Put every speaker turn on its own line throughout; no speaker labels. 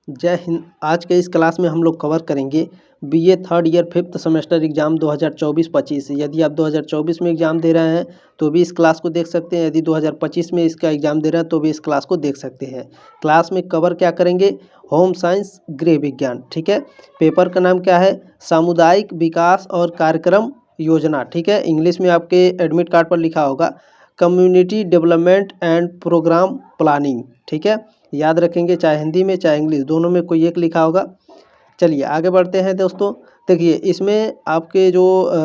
जय हिंद। आज के इस क्लास में हम लोग कवर करेंगे BA third year fifth semester exam 2024-25। यदि आप 2024 में एग्जाम दे रहे हैं तो भी इस क्लास को देख सकते हैं, यदि 2025 में इसका एग्जाम दे रहे हैं तो भी इस क्लास को देख सकते हैं। क्लास में कवर क्या करेंगे? होम साइंस, गृह विज्ञान। ठीक है। पेपर का नाम क्या है? सामुदायिक विकास और कार्यक्रम योजना। ठीक है। इंग्लिश में आपके एडमिट कार्ड पर लिखा होगा community development and program planning. ठीक है। याद रखेंगे, चाहे हिंदी में चाहे इंग्लिश, दोनों में कोई एक लिखा होगा। चलिए आगे बढ़ते हैं दोस्तों। देखिए इसमें आपके जो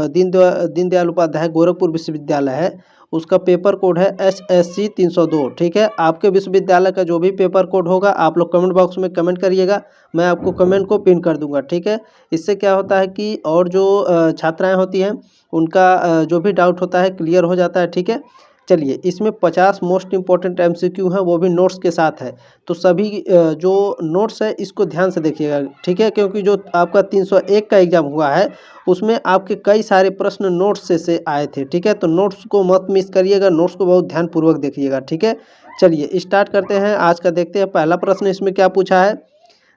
दीनदयाल उपाध्याय गोरखपुर विश्वविद्यालय है उसका पेपर कोड है SSC 302। ठीक है। आपके विश्वविद्यालय का जो भी पेपर कोड होगा आप लोग कमेंट बॉक्स में कमेंट करिएगा, मैं आपको कमेंट को पिन कर दूंगा। ठीक है। इससे क्या होता है कि और जो छात्राएं होती हैं उनका जो भी डाउट होता है क्लियर हो जाता है। ठीक है। चलिए इसमें 50 मोस्ट इंपॉर्टेंट MCQ हैं, वो भी नोट्स के साथ है। तो सभी जो नोट्स है इसको ध्यान से देखिएगा। ठीक है। क्योंकि जो आपका 301 का एग्जाम हुआ है उसमें आपके कई सारे प्रश्न नोट्स से आए थे। ठीक है। तो नोट्स को मत मिस करिएगा, नोट्स को बहुत ध्यानपूर्वक देखिएगा। ठीक है। चलिए स्टार्ट करते हैं आज का। देखते हैं पहला प्रश्न इसमें क्या पूछा है।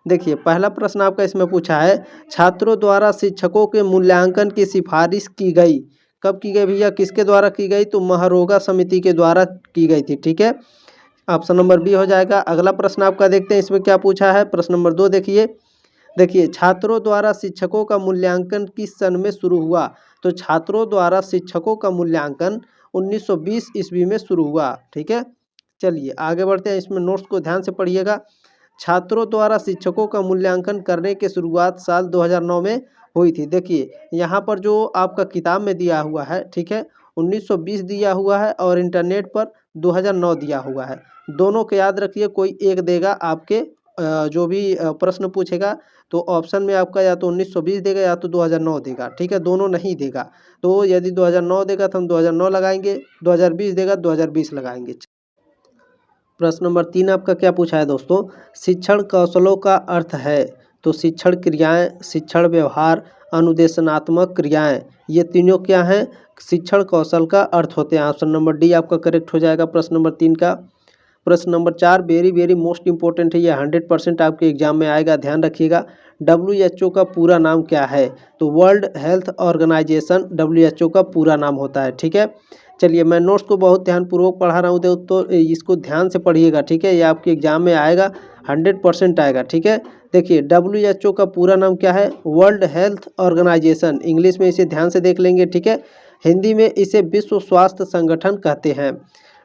देखिए पहला प्रश्न आपका इसमें पूछा है छात्रों द्वारा शिक्षकों के मूल्यांकन की सिफारिश की गई। कब की गई भैया? किसके द्वारा की गई? तो महारोगा समिति के द्वारा की गई थी। ठीक है। ऑप्शन नंबर बी हो जाएगा। अगला प्रश्न आपका देखते हैं इसमें क्या पूछा है। प्रश्न नंबर 2 देखिए। देखिए छात्रों द्वारा शिक्षकों का मूल्यांकन किस सन में शुरू हुआ? तो छात्रों द्वारा शिक्षकों का मूल्यांकन 1920 ईस्वी में शुरू हुआ। ठीक है। चलिए आगे बढ़ते हैं। इसमें नोट्स को ध्यान से पढ़िएगा। छात्रों द्वारा शिक्षकों का मूल्यांकन करने की शुरुआत साल 2009 में हुई थी। देखिए यहाँ पर जो आपका किताब में दिया हुआ है, ठीक है, 1920 दिया हुआ है और इंटरनेट पर 2009 दिया हुआ है। दोनों को याद रखिए, कोई एक देगा आपके जो भी प्रश्न पूछेगा तो ऑप्शन में आपका या तो 1920 देगा या तो 2009 देगा। ठीक है। दोनों नहीं देगा। तो यदि 2009 देगा तो हम 2009 लगाएंगे, 2020 देगा 2020 लगाएंगे। प्रश्न नंबर 3 आपका क्या पूछा है दोस्तों? शिक्षण कौशलों का अर्थ है। तो शिक्षण क्रियाएं, शिक्षण व्यवहार, अनुदेशनात्मक क्रियाएं, ये तीनों क्या हैं? शिक्षण कौशल का अर्थ होते हैं। ऑप्शन नंबर डी आपका करेक्ट हो जाएगा प्रश्न नंबर 3 का। प्रश्न number 4 very very most important है, ये 100% आपके एग्जाम में आएगा, ध्यान रखिएगा। WHO का पूरा नाम क्या है? तो वर्ल्ड हेल्थ ऑर्गेनाइजेशन WHO का पूरा नाम होता है। ठीक है। चलिए मैं नोट्स को बहुत ध्यानपूर्वक पढ़ा रहा हूँ तो इसको ध्यान से पढ़िएगा। ठीक है। ये आपके एग्जाम में आएगा, 100% आएगा। ठीक है। देखिए WHO का पूरा नाम क्या है? World health organisation. इंग्लिश में इसे ध्यान से देख लेंगे। ठीक है। हिंदी में इसे विश्व स्वास्थ्य संगठन कहते हैं।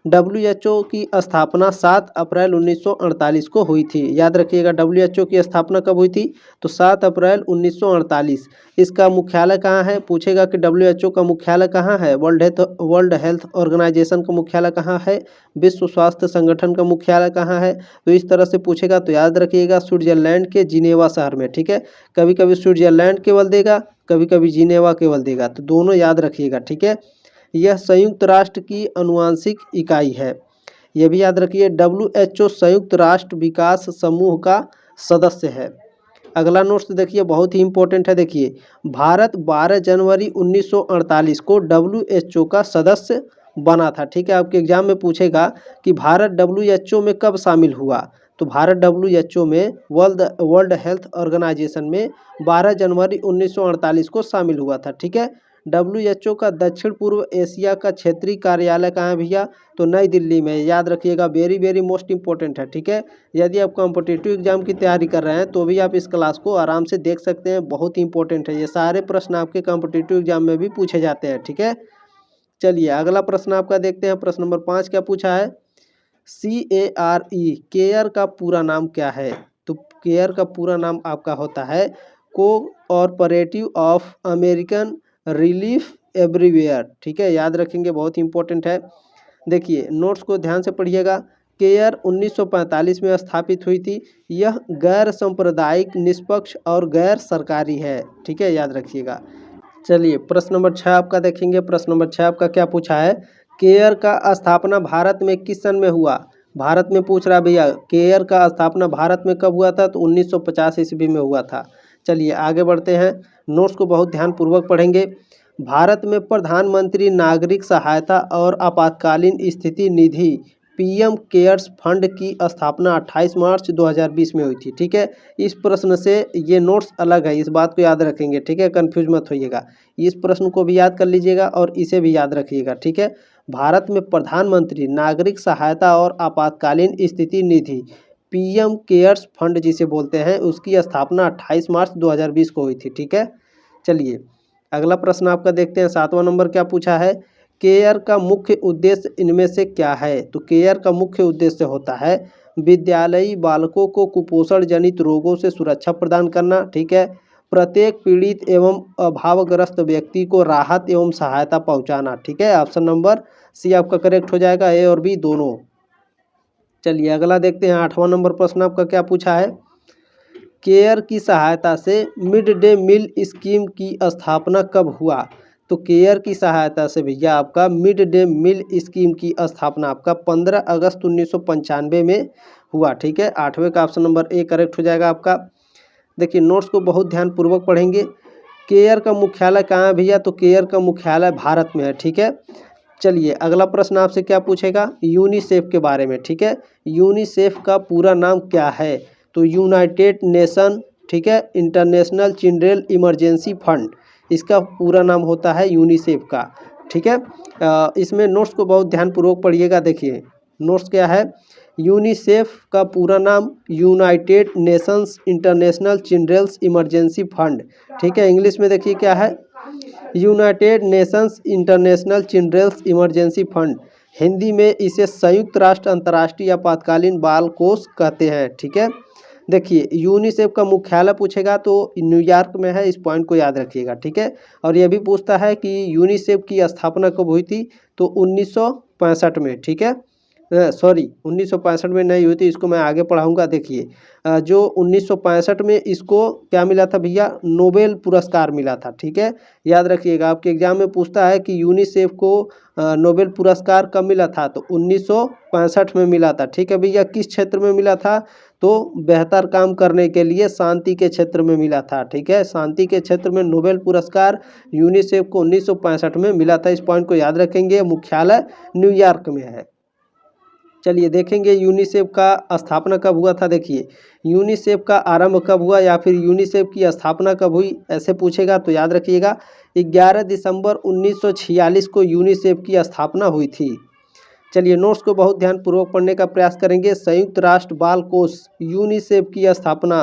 WHO की स्थापना 7 अप्रैल 1948 को हुई थी। याद रखिएगा WHO की स्थापना कब हुई थी? तो 7 अप्रैल 1948। इसका मुख्यालय कहाँ है? पूछेगा कि WHO का मुख्यालय कहाँ है? वर्ल्ड हेल्थ ऑर्गेनाइजेशन का मुख्यालय कहाँ है? विश्व स्वास्थ्य संगठन का मुख्यालय कहाँ है? तो इस तरह से पूछेगा तो याद रखिएगा स्विट्जरलैंड के जिनेवा शहर में। ठीक है। कभी कभी स्विट्जरलैंड केवल देगा, कभी कभी जिनेवा केवल देगा, तो दोनों याद रखिएगा। ठीक है। यह संयुक्त राष्ट्र की आनुवांशिक इकाई है। यह भी याद रखिए WHO संयुक्त राष्ट्र विकास समूह का सदस्य है। अगला नोट्स देखिए बहुत ही इंपॉर्टेंट है। देखिए भारत 12 जनवरी 1948 को WHO का सदस्य बना था। ठीक है। आपके एग्जाम में पूछेगा कि भारत WHO में कब शामिल हुआ? तो भारत WHO में वर्ल्ड हेल्थ ऑर्गेनाइजेशन में 12 जनवरी 1948 को शामिल हुआ था। ठीक है। WHO का दक्षिण पूर्व एशिया का क्षेत्रीय कार्यालय कहाँ है भैया? तो नई दिल्ली में। याद रखिएगा, वेरी वेरी मोस्ट इंपॉर्टेंट है। ठीक है। यदि आप कॉम्पिटिटिव एग्जाम की तैयारी कर रहे हैं तो भी आप इस क्लास को आराम से देख सकते हैं, बहुत ही इंपॉर्टेंट है। ये सारे प्रश्न आपके कॉम्पिटिटिव एग्जाम में भी पूछे जाते हैं। ठीक है। चलिए अगला प्रश्न आपका देखते हैं। प्रश्न नंबर 5 क्या पूछा है? CARE केयर का पूरा नाम क्या है? तो केयर का पूरा नाम आपका होता है cooperative of American relief everywhere. ठीक है। याद रखेंगे, बहुत इंपॉर्टेंट है। देखिए नोट्स को ध्यान से पढ़िएगा। केयर 1945 में स्थापित हुई थी। यह गैर सांप्रदायिक, निष्पक्ष और गैर सरकारी है। ठीक है। याद रखिएगा। चलिए प्रश्न नंबर 6 आपका देखेंगे। प्रश्न नंबर 6 आपका क्या पूछा है? केयर का स्थापना भारत में किस सन में हुआ? भारत में पूछ रहा है भैया, केयर का स्थापना भारत में कब हुआ था? तो 1950 ईस्वी में हुआ था। चलिए आगे बढ़ते हैं। नोट्स को बहुत ध्यानपूर्वक पढ़ेंगे। भारत में प्रधानमंत्री नागरिक सहायता और आपातकालीन स्थिति निधि पीएम केयर्स फंड की स्थापना 28 मार्च 2020 में हुई थी। ठीक है, इस प्रश्न से ये नोट्स अलग है, इस बात को याद रखेंगे। ठीक है, कंफ्यूज मत होइएगा, इस प्रश्न को भी याद कर लीजिएगा और इसे भी याद रखिएगा। ठीक है, भारत में प्रधानमंत्री नागरिक सहायता और आपातकालीन स्थिति निधि पीएम केयर्स फंड जिसे बोलते हैं, उसकी स्थापना 28 मार्च 2020 को हुई थी। ठीक है, चलिए अगला प्रश्न आपका देखते हैं। 7वां नंबर क्या पूछा है, केयर का मुख्य उद्देश्य इनमें से क्या है। तो केयर का मुख्य उद्देश्य होता है विद्यालयी बालकों को कुपोषण जनित रोगों से सुरक्षा प्रदान करना। ठीक है, प्रत्येक पीड़ित एवं अभावग्रस्त व्यक्ति को राहत एवं सहायता पहुंचाना। ठीक है, ऑप्शन नंबर सी आपका करेक्ट हो जाएगा, ए और बी दोनों। चलिए अगला देखते हैं। 8वां नंबर प्रश्न आपका क्या पूछा है, केयर की सहायता से मिड डे मील स्कीम की स्थापना कब हुआ। तो केयर की सहायता से भैया आपका मिड डे मील स्कीम की स्थापना आपका 15 अगस्त 1995 में हुआ। ठीक है, 8वें का ऑप्शन नंबर ए करेक्ट हो जाएगा आपका। देखिए नोट्स को बहुत ध्यानपूर्वक पढ़ेंगे। केयर का मुख्यालय कहाँ है भैया, तो केयर का मुख्यालय भारत में है। ठीक है, चलिए अगला प्रश्न आपसे क्या पूछेगा, यूनिसेफ के बारे में। ठीक है, यूनिसेफ का पूरा नाम क्या है, तो यूनाइटेड नेशन, ठीक है, इंटरनेशनल चिल्ड्रेन इमरजेंसी फंड, इसका पूरा नाम होता है यूनिसेफ का। ठीक है, इसमें नोट्स को बहुत ध्यानपूर्वक पढ़िएगा। देखिए नोट्स क्या है, यूनिसेफ का पूरा नाम United Nations international children's emergency fund. ठीक है, इंग्लिश में देखिए क्या है, United Nations international children's emergency fund. Hindi में इसे संयुक्त राष्ट्र अंतर्राष्ट्रीय आपातकालीन बाल कोष कहते हैं। ठीक है, देखिए यूनिसेफ का मुख्यालय पूछेगा तो न्यूयॉर्क में है, इस पॉइंट को याद रखिएगा। ठीक है, और यह भी पूछता है कि यूनिसेफ की स्थापना कब हुई थी, तो 1965 में। ठीक है, सॉरी 1965 में नहीं हुई थी, इसको मैं आगे पढ़ाऊंगा। देखिए जो 1965 में इसको क्या मिला था भैया, नोबेल पुरस्कार मिला था। ठीक है, याद रखिएगा, आपके एग्जाम में पूछता है कि यूनिसेफ को नोबेल पुरस्कार कब मिला था, तो 1965 में मिला था। ठीक है भैया, किस क्षेत्र में मिला था, तो बेहतर काम करने के लिए शांति के क्षेत्र में मिला था। ठीक है, शांति के क्षेत्र में नोबेल पुरस्कार यूनिसेफ को 1965 में मिला था, इस पॉइंट को याद रखेंगे। मुख्यालय न्यूयॉर्क में है। चलिए देखेंगे यूनिसेफ का स्थापना कब हुआ था। देखिए यूनिसेफ का आरंभ कब हुआ या फिर यूनिसेफ की स्थापना कब हुई, ऐसे पूछेगा तो याद रखिएगा 11 दिसंबर 1946 को यूनिसेफ की स्थापना हुई थी। चलिए नोट्स को बहुत ध्यानपूर्वक पढ़ने का प्रयास करेंगे। संयुक्त राष्ट्र बाल कोष यूनिसेफ की स्थापना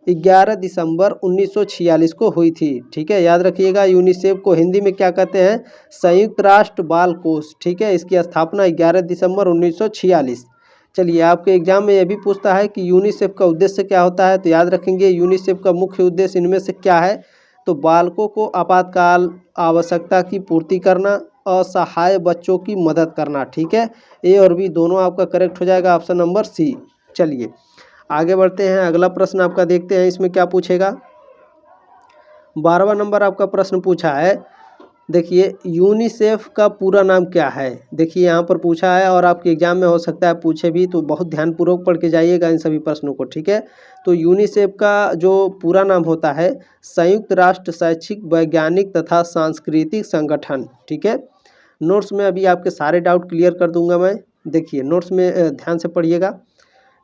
11 दिसंबर 1946 को हुई थी। ठीक है, याद रखिएगा, यूनिसेफ को हिंदी में क्या कहते हैं, संयुक्त राष्ट्र बाल कोष। ठीक है, इसकी स्थापना 11 दिसंबर 1946। चलिए आपके एग्जाम में यह भी पूछता है कि यूनिसेफ का उद्देश्य क्या होता है, तो याद रखेंगे यूनिसेफ का मुख्य उद्देश्य इनमें से क्या है, तो बालकों को आपातकाल आवश्यकता की पूर्ति करना, असहाय बच्चों की मदद करना। ठीक है, ए और बी दोनों आपका करेक्ट हो जाएगा, ऑप्शन नंबर सी। चलिए आगे बढ़ते हैं, अगला प्रश्न आपका देखते हैं, इसमें क्या पूछेगा। 12वां नंबर आपका प्रश्न पूछा है, देखिए यूनिसेफ का पूरा नाम क्या है। देखिए यहाँ पर पूछा है और आपके एग्जाम में हो सकता है पूछे भी, तो बहुत ध्यानपूर्वक पढ़ के जाइएगा इन सभी प्रश्नों को। ठीक है, तो यूनिसेफ का जो पूरा नाम होता है संयुक्त राष्ट्र शैक्षिक वैज्ञानिक तथा सांस्कृतिक संगठन। ठीक है, नोट्स में अभी आपके सारे डाउट क्लियर कर दूंगा मैं। देखिए नोट्स में ध्यान से पढ़िएगा।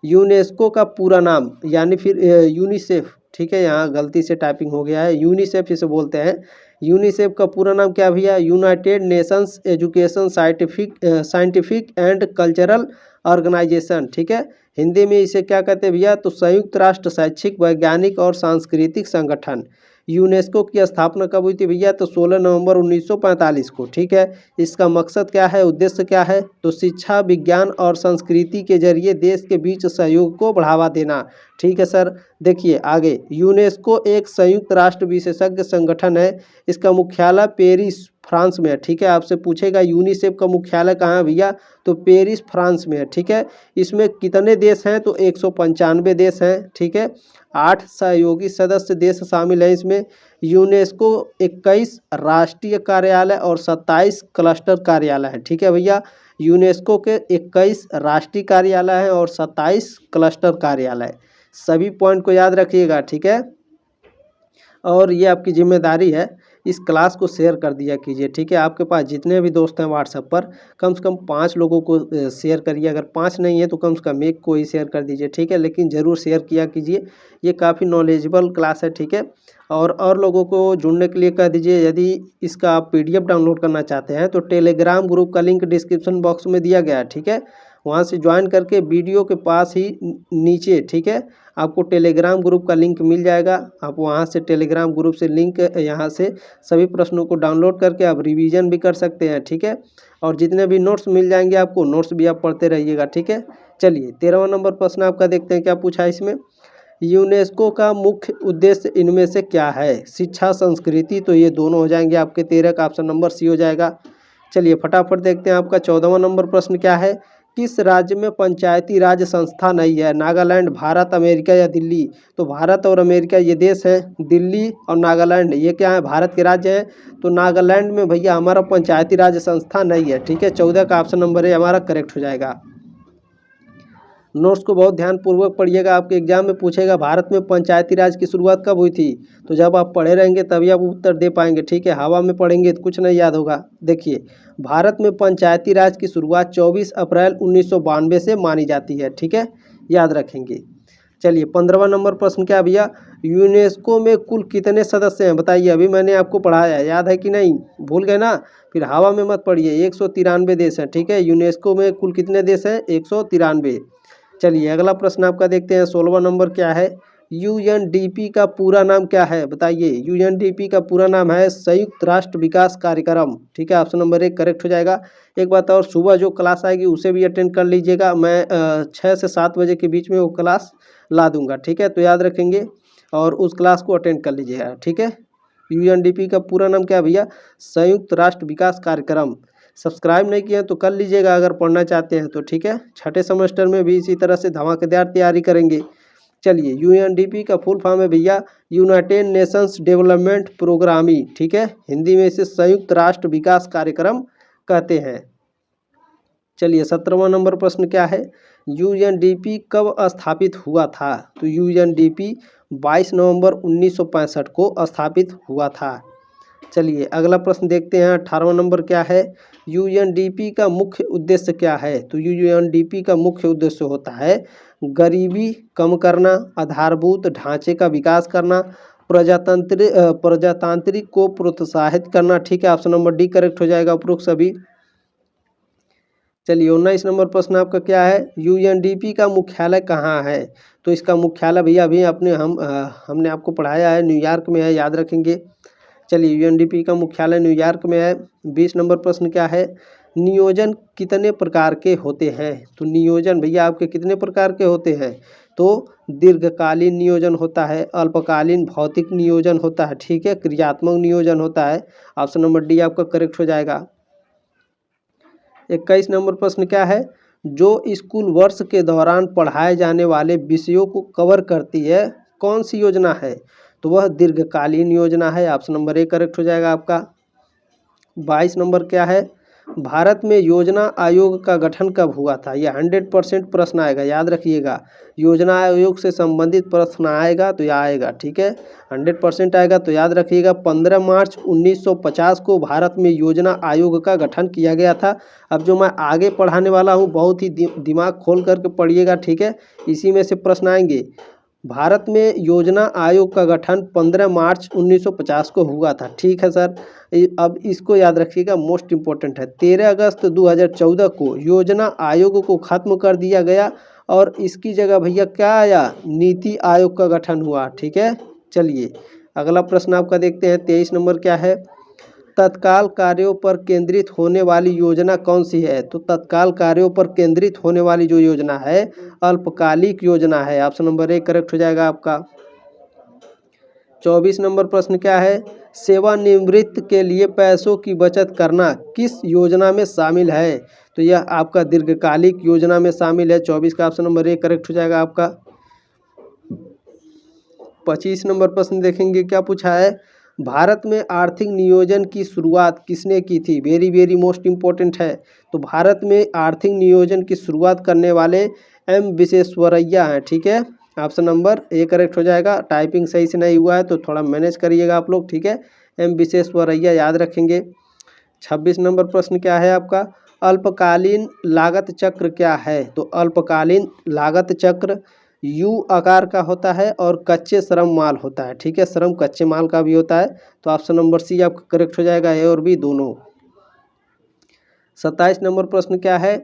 यूनेस्को का पूरा नाम यानी फिर यूनिसेफ, ठीक है यहाँ गलती से टाइपिंग हो गया है, यूनिसेफ इसे बोलते हैं। यूनिसेफ का पूरा नाम क्या भैया, United Nations Education Scientific and Cultural Organization. ठीक है, हिंदी में इसे क्या कहते हैं भैया, तो संयुक्त राष्ट्र शैक्षिक वैज्ञानिक और सांस्कृतिक संगठन। यूनेस्को की स्थापना कब हुई थी भैया, तो 16 नवंबर 1945 को। ठीक है, इसका मकसद क्या है, उद्देश्य क्या है, तो शिक्षा विज्ञान और संस्कृति के जरिए देश के बीच सहयोग को बढ़ावा देना। ठीक है सर, देखिए आगे, यूनेस्को एक संयुक्त राष्ट्र विशेषज्ञ संगठन है, इसका मुख्यालय पेरिस फ्रांस में है। ठीक है, आपसे पूछेगा यूनिसेफ का मुख्यालय कहाँ है भैया, तो पेरिस फ्रांस में है। ठीक है, इसमें कितने देश हैं, तो 195 देश हैं। ठीक है, 8 सहयोगी सदस्य देश शामिल हैं इसमें। यूनेस्को 21 राष्ट्रीय कार्यालय और 27 क्लस्टर कार्यालय है। ठीक है भैया, यूनेस्को के 21 राष्ट्रीय कार्यालय हैं और 27 क्लस्टर कार्यालय, सभी पॉइंट को याद रखिएगा। ठीक है, और ये आपकी जिम्मेदारी है इस क्लास को शेयर कर दिया कीजिए, ठीक है। आपके पास जितने भी दोस्त हैं व्हाट्सएप पर, कम से कम 5 लोगों को शेयर करिए। अगर 5 नहीं है तो कम से कम 1 को ही शेयर कर दीजिए, ठीक है। लेकिन ज़रूर शेयर किया कीजिए, ये काफ़ी नॉलेजेबल क्लास है, ठीक है। और लोगों को जुड़ने के लिए कह दीजिए। यदि इसका आप PDF डाउनलोड करना चाहते हैं तो टेलीग्राम ग्रुप का लिंक डिस्क्रिप्शन बॉक्स में दिया गया है, ठीक है। वहाँ से ज्वाइन करके वीडियो के पास ही नीचे, ठीक है, आपको टेलीग्राम ग्रुप का लिंक मिल जाएगा। आप वहाँ से टेलीग्राम ग्रुप से लिंक यहाँ से सभी प्रश्नों को डाउनलोड करके आप रिवीजन भी कर सकते हैं, ठीक है। और जितने भी नोट्स मिल जाएंगे आपको, नोट्स भी आप पढ़ते रहिएगा, ठीक है। चलिए 13वां नंबर प्रश्न आपका देखते हैं क्या पूछा है इसमें। यूनेस्को का मुख्य उद्देश्य इनमें से क्या है। शिक्षा, संस्कृति, तो ये दोनों हो जाएंगे आपके 13 का ऑप्शन नंबर सी हो जाएगा। चलिए फटाफट देखते हैं आपका 14वां नंबर प्रश्न क्या है। किस राज्य में पंचायती राज संस्था नहीं है। नागालैंड, भारत, अमेरिका या दिल्ली। तो भारत और अमेरिका ये देश है, दिल्ली और नागालैंड ये क्या है, भारत के राज्य हैं। तो नागालैंड में भैया हमारा पंचायती राज संस्था नहीं है, ठीक है। 14 का ऑप्शन नंबर ए हमारा करेक्ट हो जाएगा। नोट्स को बहुत ध्यानपूर्वक पढ़िएगा, आपके एग्जाम में पूछेगा भारत में पंचायती राज की शुरुआत कब हुई थी। तो जब आप पढ़े रहेंगे तभी आप उत्तर दे पाएंगे, ठीक है। हवा में पढ़ेंगे तो कुछ नहीं याद होगा। देखिए भारत में पंचायती राज की शुरुआत 24 अप्रैल 1992 से मानी जाती है, ठीक है, याद रखेंगे। चलिए 15वां नंबर प्रश्न क्या भैया। यूनेस्को में कुल कितने सदस्य हैं बताइए। अभी मैंने आपको पढ़ाया, याद है कि नहीं, भूल गए ना। फिर हवा में मत पढ़िए। 193 देश हैं, ठीक है। यूनेस्को में कुल कितने देश हैं, 193। चलिए अगला प्रश्न आपका देखते हैं। 16वां नंबर क्या है। UNDP का पूरा नाम क्या है बताइए। UNDP का पूरा नाम है संयुक्त राष्ट्र विकास कार्यक्रम, ठीक है। ऑप्शन नंबर 1 करेक्ट हो जाएगा। एक बात और, सुबह जो क्लास आएगी उसे भी अटेंड कर लीजिएगा। मैं 6 से 7 बजे के बीच में वो क्लास ला दूंगा, ठीक है। तो याद रखेंगे और उस क्लास को अटेंड कर लीजिएगा, ठीक है। UNDP का पूरा नाम क्या है भैया, संयुक्त राष्ट्र विकास कार्यक्रम। सब्सक्राइब नहीं किया तो कर लीजिएगा अगर पढ़ना चाहते हैं तो, ठीक है। छठे सेमेस्टर में भी इसी तरह से धमाकेदार तैयारी करेंगे। चलिए UNDP का फुल फॉर्म है भैया यूनाइटेड नेशंस डेवलपमेंट प्रोग्रामी, ठीक है। हिंदी में इसे संयुक्त राष्ट्र विकास कार्यक्रम कहते हैं। चलिए 17वां नंबर प्रश्न क्या है। UNDP कब स्थापित हुआ था। तो UNDP 22 नवंबर 1965 को स्थापित हुआ था। चलिए अगला प्रश्न देखते हैं। 18वां नंबर क्या है। UNDP का मुख्य उद्देश्य क्या है। तो UNDP का मुख्य उद्देश्य होता है गरीबी कम करना, आधारभूत ढांचे का विकास करना, प्रजातांत्रिक को प्रोत्साहित करना, ठीक है। ऑप्शन नंबर डी करेक्ट हो जाएगा उपरोक्त सभी। चलिए 19 नंबर प्रश्न आपका क्या है। UNDP का मुख्यालय कहाँ है। तो इसका मुख्यालय भैया अभी हमने आपको पढ़ाया है, न्यूयॉर्क में है, याद रखेंगे। चलिए UNDP का मुख्यालय न्यूयॉर्क में है। 20 नंबर प्रश्न क्या है। नियोजन कितने प्रकार के होते हैं। तो नियोजन भैया आपके कितने प्रकार के होते हैं। तो दीर्घकालीन नियोजन होता है, अल्पकालीन भौतिक नियोजन होता है, ठीक है, क्रियात्मक नियोजन होता है। ऑप्शन नंबर डी आपका करेक्ट हो जाएगा। 21 नंबर प्रश्न क्या है। जो स्कूल वर्ष के दौरान पढ़ाए जाने वाले विषयों को कवर करती है कौन सी योजना है। तो वह दीर्घकालीन योजना है। ऑप्शन नंबर ए करेक्ट हो जाएगा आपका। 22 नंबर क्या है। भारत में योजना आयोग का गठन कब हुआ था। यह 100% प्रश्न आएगा, याद रखिएगा। योजना आयोग से संबंधित प्रश्न आएगा तो यह आएगा, ठीक है, 100% आएगा। तो याद रखिएगा 15 मार्च 1950 को भारत में योजना आयोग का गठन किया गया था। अब जो मैं आगे पढ़ाने वाला हूँ बहुत ही दिमाग खोल करके पढ़िएगा, ठीक है, इसी में से प्रश्न आएंगे। भारत में योजना आयोग का गठन 15 मार्च 1950 को हुआ था, ठीक है सर। अब इसको याद रखिएगा, मोस्ट इम्पोर्टेंट है। 13 अगस्त 2014 को योजना आयोग को खत्म कर दिया गया और इसकी जगह भैया क्या आया, नीति आयोग का गठन हुआ, ठीक है। चलिए अगला प्रश्न आपका देखते हैं। 23 नंबर क्या है। तत्काल कार्यों पर केंद्रित होने वाली योजना कौन सी है। तो तत्काल कार्यों पर केंद्रित होने वाली जो योजना है अल्पकालिक योजना है। ऑप्शन नंबर ए करेक्ट हो जाएगा आपका। 24 नंबर प्रश्न क्या है। सेवानिवृत्त के लिए पैसों की बचत करना किस योजना में शामिल है। तो यह आपका दीर्घकालिक योजना में शामिल है। 24 का ऑप्शन नंबर ए करेक्ट हो जाएगा आपका। 25 नंबर प्रश्न देखेंगे क्या पूछा है। भारत में आर्थिक नियोजन की शुरुआत किसने की थी। वेरी वेरी मोस्ट इम्पोर्टेंट है। तो भारत में आर्थिक नियोजन की शुरुआत करने वाले M विश्वेश्वरैया हैं, ठीक है। ऑप्शन नंबर ए करेक्ट हो जाएगा। टाइपिंग सही से नहीं हुआ है तो थोड़ा मैनेज करिएगा आप लोग, ठीक है। एम विश्वेश्वरैया याद रखेंगे। 26 नंबर प्रश्न क्या है आपका, अल्पकालीन लागत चक्र क्या है। तो अल्पकालीन लागत चक्र यू आकार का होता है और कच्चे श्रम माल होता है, ठीक है। श्रम कच्चे माल का भी होता है, तो ऑप्शन नंबर सी आपका करेक्ट हो जाएगा, ए और बी दोनों। 27 नंबर प्रश्न क्या है,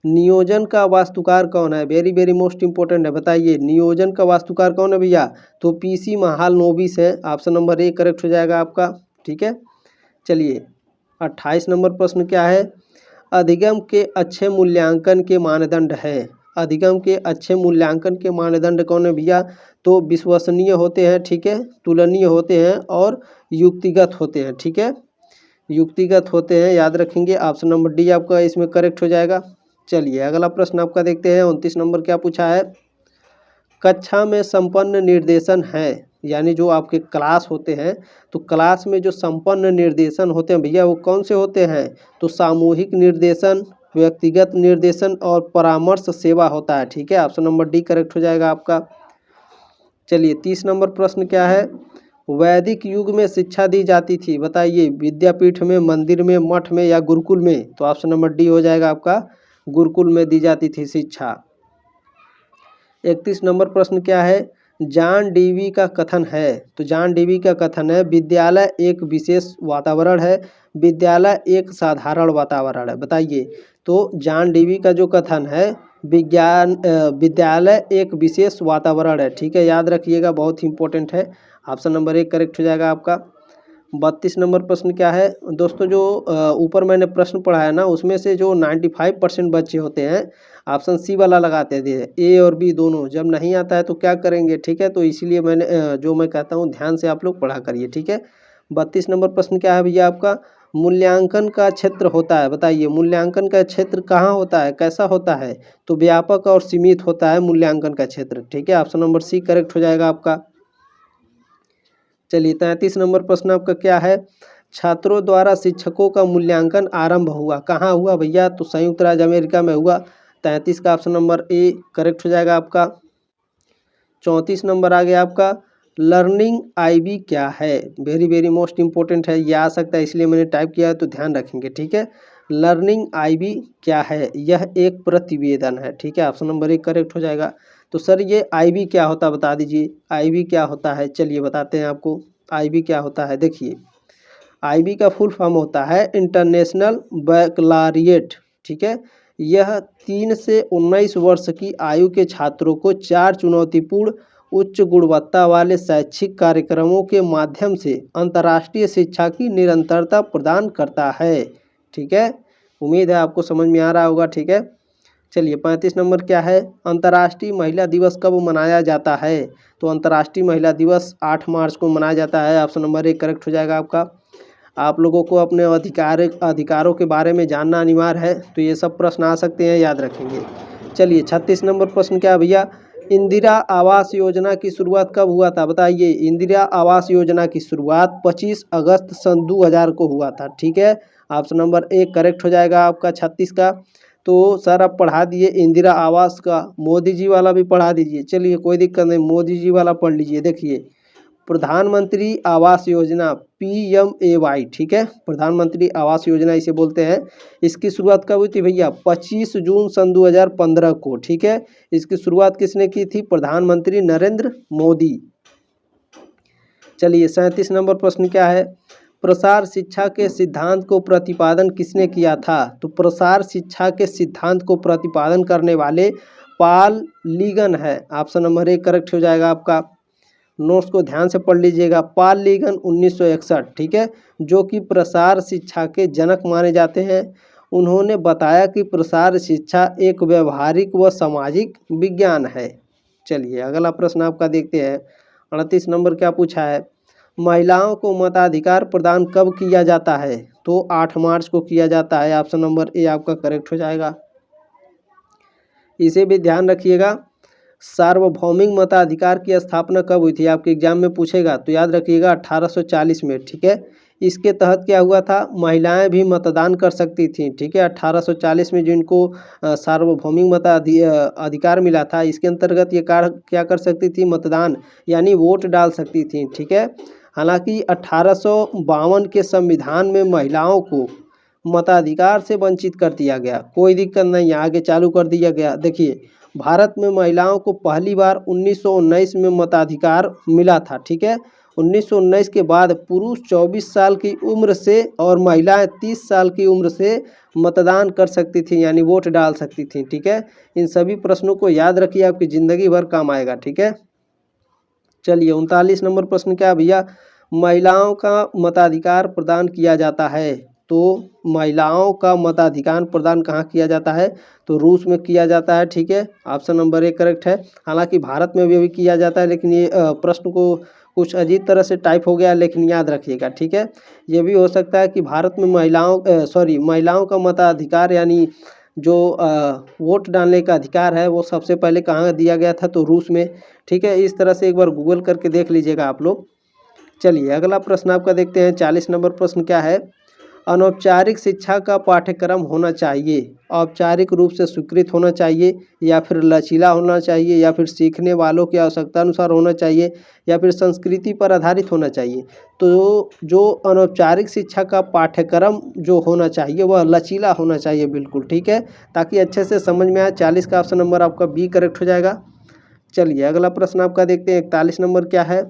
नियोजन का वास्तुकार कौन है। वेरी वेरी मोस्ट इंपोर्टेंट है, बताइए नियोजन का वास्तुकार कौन है भैया। तो पीसी महालनोबिस है, ऑप्शन नंबर ए करेक्ट हो जाएगा आपका, ठीक है। चलिए 28 नंबर प्रश्न क्या है, अधिगम के अच्छे मूल्यांकन के मानदंड है। अधिगम के अच्छे मूल्यांकन के मानदंड कौन है भैया। तो विश्वसनीय होते हैं, ठीक है, तुलनीय होते हैं और युक्तिगत होते हैं, ठीक है। युक्तिगत होते हैं, याद रखेंगे। ऑप्शन नंबर डी आपका इसमें करेक्ट हो जाएगा। चलिए अगला प्रश्न आपका देखते हैं। 29 नंबर क्या पूछा है, कक्षा में संपन्न निर्देशन है, यानी जो आपके क्लास होते हैं तो क्लास में जो संपन्न निर्देशन होते हैं भैया वो कौन से होते हैं। तो सामूहिक निर्देशन, व्यक्तिगत निर्देशन और परामर्श सेवा होता है, ठीक है। ऑप्शन नंबर डी करेक्ट हो जाएगा आपका। चलिए 30 नंबर प्रश्न क्या है, वैदिक युग में शिक्षा दी जाती थी, बताइए विद्यापीठ में, मंदिर में, मठ में या गुरुकुल में। तो ऑप्शन नंबर डी हो जाएगा आपका, गुरुकुल में दी जाती थी शिक्षा। 31 नंबर प्रश्न क्या है, जॉन डीवी का कथन है। तो जॉन डीवी का कथन है, विद्यालय एक विशेष वातावरण है, विद्यालय एक साधारण वातावरण है, बताइए। तो जॉन डीवी का जो कथन है, विद्यालय एक विशेष वातावरण है, ठीक है, याद रखिएगा, बहुत ही इंपॉर्टेंट है। ऑप्शन नंबर एक करेक्ट हो जाएगा आपका। 32 नंबर प्रश्न क्या है दोस्तों, जो ऊपर मैंने प्रश्न पढ़ाया ना उसमें से जो 95% बच्चे होते हैं ऑप्शन सी वाला लगाते थे, ए और बी दोनों। जब नहीं आता है तो क्या करेंगे, ठीक है। तो इसीलिए मैंने जो मैं कहता हूँ ध्यान से आप लोग पढ़ा करिए, ठीक है। 32 नंबर प्रश्न क्या है भैया आपका, मूल्यांकन का क्षेत्र होता है, बताइए मूल्यांकन का क्षेत्र कहाँ होता है, कैसा होता है। तो व्यापक और सीमित होता है मूल्यांकन का क्षेत्र, ठीक है। ऑप्शन नंबर सी करेक्ट हो जाएगा आपका। चलिए 33 नंबर प्रश्न आपका क्या है, छात्रों द्वारा शिक्षकों का मूल्यांकन आरंभ हुआ, कहाँ हुआ भैया। तो संयुक्त राज्य अमेरिका में हुआ। 33 का ऑप्शन नंबर ए करेक्ट हो जाएगा आपका। 34 नंबर आ गया आपका, लर्निंग आईबी क्या है। वेरी वेरी मोस्ट इंपॉर्टेंट है, ये आ सकता है इसलिए मैंने टाइप किया है, तो ध्यान रखेंगे, ठीक है। लर्निंग आईबी क्या है, यह एक प्रतिवेदन है, ठीक है। ऑप्शन नंबर ए करेक्ट हो जाएगा। तो सर ये आईबी क्या होता है बता दीजिए, आईबी क्या होता है। चलिए बताते हैं आपको आईबी क्या होता है। देखिए आईबी का फुल फॉर्म होता है इंटरनेशनल बैकलॉरिएट, ठीक है। यह 3 से 19 वर्ष की आयु के छात्रों को 4 चुनौतीपूर्ण उच्च गुणवत्ता वाले शैक्षिक कार्यक्रमों के माध्यम से अंतर्राष्ट्रीय शिक्षा की निरंतरता प्रदान करता है, ठीक है। उम्मीद है आपको समझ में आ रहा होगा, ठीक है। चलिए 35 नंबर क्या है, अंतर्राष्ट्रीय महिला दिवस कब मनाया जाता है। तो अंतर्राष्ट्रीय महिला दिवस 8 मार्च को मनाया जाता है। ऑप्शन नंबर एक करेक्ट हो जाएगा आपका। आप लोगों को अपने अधिकारों के बारे में जानना अनिवार्य है, तो ये सब प्रश्न आ सकते हैं, याद रखेंगे। चलिए 36 नंबर प्रश्न क्या है भैया, इंदिरा आवास योजना की शुरुआत कब हुआ था, बताइए। इंदिरा आवास योजना की शुरुआत 25 अगस्त सन 2000 को हुआ था, ठीक है। ऑप्शन नंबर एक करेक्ट हो जाएगा आपका 36 का। तो सर आप पढ़ा दिए इंदिरा आवास का, मोदी जी वाला भी पढ़ा दीजिए। चलिए कोई दिक्कत नहीं, मोदी जी वाला पढ़ लीजिए। देखिए प्रधानमंत्री आवास योजना PMAY, ठीक है, प्रधानमंत्री आवास योजना इसे बोलते हैं। इसकी शुरुआत कब हुई थी भैया, 25 जून सन 2015 को, ठीक है। इसकी शुरुआत किसने की थी, प्रधानमंत्री नरेंद्र मोदी। चलिए 37 नंबर प्रश्न क्या है, प्रसार शिक्षा के सिद्धांत को प्रतिपादन किसने किया था। तो प्रसार शिक्षा के सिद्धांत को प्रतिपादन करने वाले पॉल लीगन है। ऑप्शन नंबर एक करेक्ट हो जाएगा आपका। नोट्स को ध्यान से पढ़ लीजिएगा। पॉल लीगन 1961, ठीक है, जो कि प्रसार शिक्षा के जनक माने जाते हैं। उन्होंने बताया कि प्रसार शिक्षा एक व्यवहारिक व सामाजिक विज्ञान है। चलिए अगला प्रश्न आपका देखते हैं। 38 नंबर क्या पूछा है, महिलाओं को मताधिकार प्रदान कब किया जाता है। तो 8 मार्च को किया जाता है। ऑप्शन नंबर ए आपका करेक्ट हो जाएगा। इसे भी ध्यान रखिएगा। सार्वभौमिक मताधिकार की स्थापना कब हुई थी, आपके एग्जाम में पूछेगा, तो याद रखिएगा 1840 में, ठीक है। इसके तहत क्या हुआ था, महिलाएं भी मतदान कर सकती थीं, ठीक है। 1840 में जिनको सार्वभौमिक अधिकार मिला था, इसके अंतर्गत ये क्या कर सकती थी, मतदान यानी वोट डाल सकती थी, ठीक है। हालांकि 1852 के संविधान में महिलाओं को मताधिकार से वंचित कर दिया गया। कोई दिक्कत नहीं, आगे चालू कर दिया गया। देखिए, भारत में महिलाओं को पहली बार 1919 में मताधिकार मिला था, ठीक है। 1919 के बाद पुरुष 24 साल की उम्र से और महिलाएं 30 साल की उम्र से मतदान कर सकती थी, यानी वोट डाल सकती थी, ठीक है। इन सभी प्रश्नों को याद रखिए, आपकी ज़िंदगी भर काम आएगा, ठीक है। चलिए 39 नंबर प्रश्न क्या है भैया, महिलाओं का मताधिकार प्रदान किया जाता है। तो महिलाओं का मताधिकार प्रदान कहाँ किया जाता है, तो रूस में किया जाता है, ठीक है। ऑप्शन नंबर 1 करेक्ट है। हालांकि भारत में भी किया जाता है, लेकिन ये प्रश्न को कुछ अजीब तरह से टाइप हो गया, लेकिन याद रखिएगा, ठीक है। ये भी हो सकता है कि भारत में महिलाओं का मताधिकार यानी जो वोट डालने का अधिकार है वो सबसे पहले कहाँ दिया गया था, तो रूस में, ठीक है। इस तरह से एक बार गूगल करके देख लीजिएगा आप लोग। चलिए अगला प्रश्न आपका देखते हैं। 40 नंबर प्रश्न क्या है, अनौपचारिक शिक्षा का पाठ्यक्रम होना चाहिए, औपचारिक रूप से स्वीकृत होना चाहिए, या फिर लचीला होना चाहिए, या फिर सीखने वालों की आवश्यकता अनुसार होना चाहिए, या फिर संस्कृति पर आधारित होना चाहिए। तो जो अनौपचारिक शिक्षा का पाठ्यक्रम जो होना चाहिए वह लचीला होना चाहिए, बिल्कुल ठीक है, ताकि अच्छे से समझ में आए। 40 का ऑप्शन नंबर आपका बी करेक्ट हो जाएगा। चलिए अगला प्रश्न आपका देखते हैं। 41 नंबर क्या है,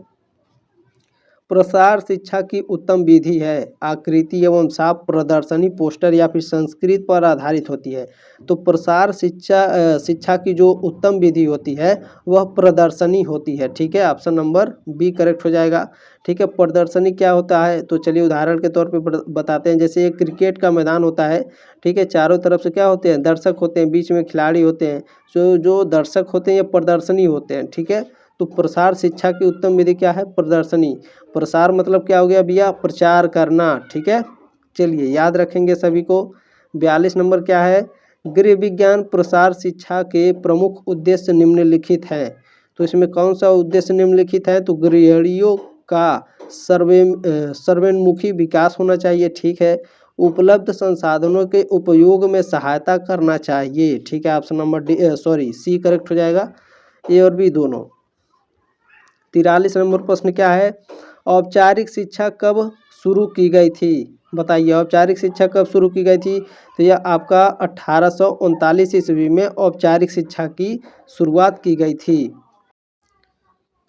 प्रसार शिक्षा की उत्तम विधि है, आकृति एवं साफ प्रदर्शनी, पोस्टर या फिर संस्कृत पर आधारित होती है। तो प्रसार शिक्षा की जो उत्तम विधि होती है वह प्रदर्शनी होती है, ठीक है। ऑप्शन नंबर बी करेक्ट हो जाएगा, ठीक है। प्रदर्शनी क्या होता है, तो चलिए उदाहरण के तौर पे बताते हैं। जैसे एक क्रिकेट का मैदान होता है, ठीक है, चारों तरफ से क्या होते हैं, दर्शक होते हैं, बीच में खिलाड़ी होते हैं। जो दर्शक होते हैं ये प्रदर्शनी होते हैं, ठीक है। तो प्रसार शिक्षा की उत्तम विधि क्या है, प्रदर्शनी। प्रसार मतलब क्या हो गया भैया, प्रचार करना, ठीक है। चलिए याद रखेंगे सभी को। 42 नंबर क्या है, गृह विज्ञान प्रसार शिक्षा के प्रमुख उद्देश्य निम्नलिखित हैं। तो इसमें कौन सा उद्देश्य निम्नलिखित है, तो गृहिणियों का सर्वोन्मुखी विकास होना चाहिए, ठीक है। उपलब्ध संसाधनों के उपयोग में सहायता करना चाहिए, ठीक है। ऑप्शन नंबर सी करेक्ट हो जाएगा, ए और बी दोनों। 43 नंबर प्रश्न क्या है, औपचारिक शिक्षा कब शुरू की गई थी, बताइए औपचारिक शिक्षा कब शुरू की गई थी। तो यह आपका 1839 ईस्वी में औपचारिक शिक्षा की शुरुआत की गई थी।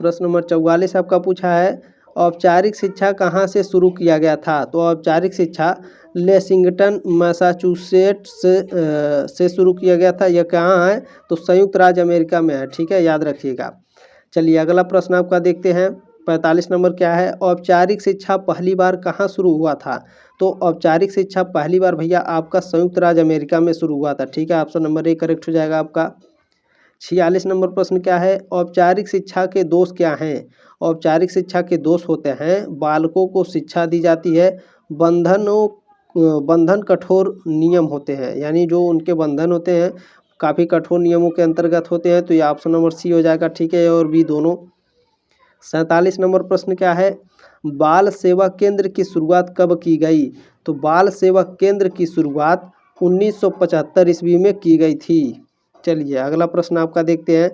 प्रश्न नंबर 44 आपका पूछा है, औपचारिक शिक्षा कहाँ से शुरू किया गया था। तो औपचारिक शिक्षा लेसिंगटन मैसाचुसेट्स से शुरू किया गया था। यह कहाँ है, तो संयुक्त राज्य अमेरिका में है, ठीक है, याद रखिएगा। चलिए अगला प्रश्न आपका देखते हैं। 45 नंबर क्या है, औपचारिक शिक्षा पहली बार कहाँ शुरू हुआ था। तो औपचारिक शिक्षा पहली बार भैया आपका संयुक्त राज्य अमेरिका में शुरू हुआ था, ठीक है। ऑप्शन नंबर ए करेक्ट हो जाएगा आपका। 46 नंबर प्रश्न क्या है, औपचारिक शिक्षा के दोष क्या हैं। औपचारिक शिक्षा के दोष होते हैं, बालकों को शिक्षा दी जाती है, बंधन कठोर नियम होते हैं, यानी जो उनके बंधन होते हैं काफ़ी कठोर नियमों के अंतर्गत होते हैं। तो ये ऑप्शन नंबर सी हो जाएगा, ठीक है, और बी दोनों। 47 नंबर प्रश्न क्या है, बाल सेवा केंद्र की शुरुआत कब की गई। तो बाल सेवा केंद्र की शुरुआत 1975 ईस्वी में की गई थी। चलिए अगला प्रश्न आपका देखते हैं।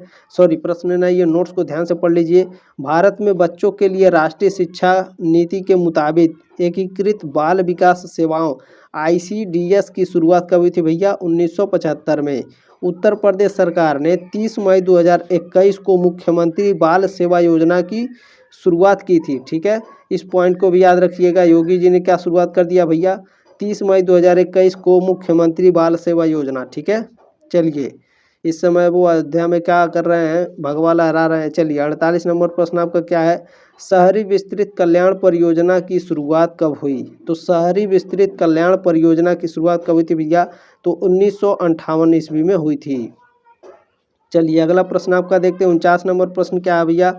प्रश्न नहीं, ये नोट्स को ध्यान से पढ़ लीजिए। भारत में बच्चों के लिए राष्ट्रीय शिक्षा नीति के मुताबिक एकीकृत बाल विकास सेवाओं ICDS की शुरुआत कब हुई थी भैया, 1975 में। उत्तर प्रदेश सरकार ने 30 मई 2021 को मुख्यमंत्री बाल सेवा योजना की शुरुआत की थी, ठीक है। इस पॉइंट को भी याद रखिएगा। योगी जी ने क्या शुरुआत कर दिया भैया, 30 मई 2021 को मुख्यमंत्री बाल सेवा योजना, ठीक है। चलिए इस समय वो अयोध्या में क्या कर रहे हैं, भगवा लहरा रहे हैं। चलिए 48 नंबर प्रश्न आपका क्या है, शहरी विस्तृत कल्याण परियोजना की शुरुआत कब हुई। तो शहरी विस्तृत कल्याण परियोजना की शुरुआत कब हुई थी भैया, तो 1958 ईस्वी में हुई थी। चलिए अगला प्रश्न आपका देखते हैं। 49 नंबर प्रश्न क्या है भैया,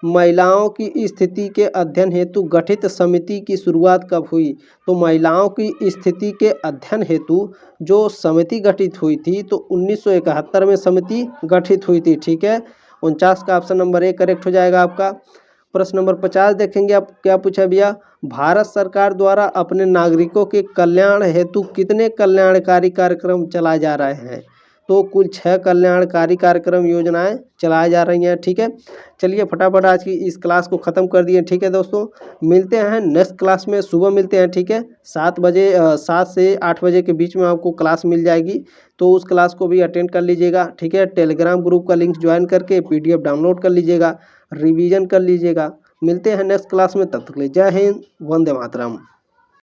महिलाओं की स्थिति के अध्ययन हेतु गठित समिति की शुरुआत कब हुई। तो महिलाओं की स्थिति के अध्ययन हेतु जो समिति गठित हुई थी तो 1971 में समिति गठित हुई थी, ठीक है। 49 का ऑप्शन नंबर ए करेक्ट हो जाएगा आपका। प्रश्न नंबर 50 देखेंगे आप, क्या पूछा भैया, भारत सरकार द्वारा अपने नागरिकों के कल्याण हेतु कितने कल्याणकारी कार्यक्रम चलाए जा रहे हैं। तो कुल 6 कल्याणकारी कार्यक्रम योजनाएं चलाई जा रही हैं। ठीक है, चलिए फटाफट आज की इस क्लास को ख़त्म कर दिए। ठीक है दोस्तों, मिलते हैं नेक्स्ट क्लास में, सुबह मिलते हैं। ठीक है, 7 बजे 7 से 8 बजे के बीच में आपको क्लास मिल जाएगी, तो उस क्लास को भी अटेंड कर लीजिएगा। ठीक है, टेलीग्राम ग्रुप का लिंक ज्वाइन करके PDF डाउनलोड कर लीजिएगा, रिवीजन कर लीजिएगा। मिलते हैं नेक्स्ट क्लास में, तब तक के लिए जय हिंद, वंदे मातरम।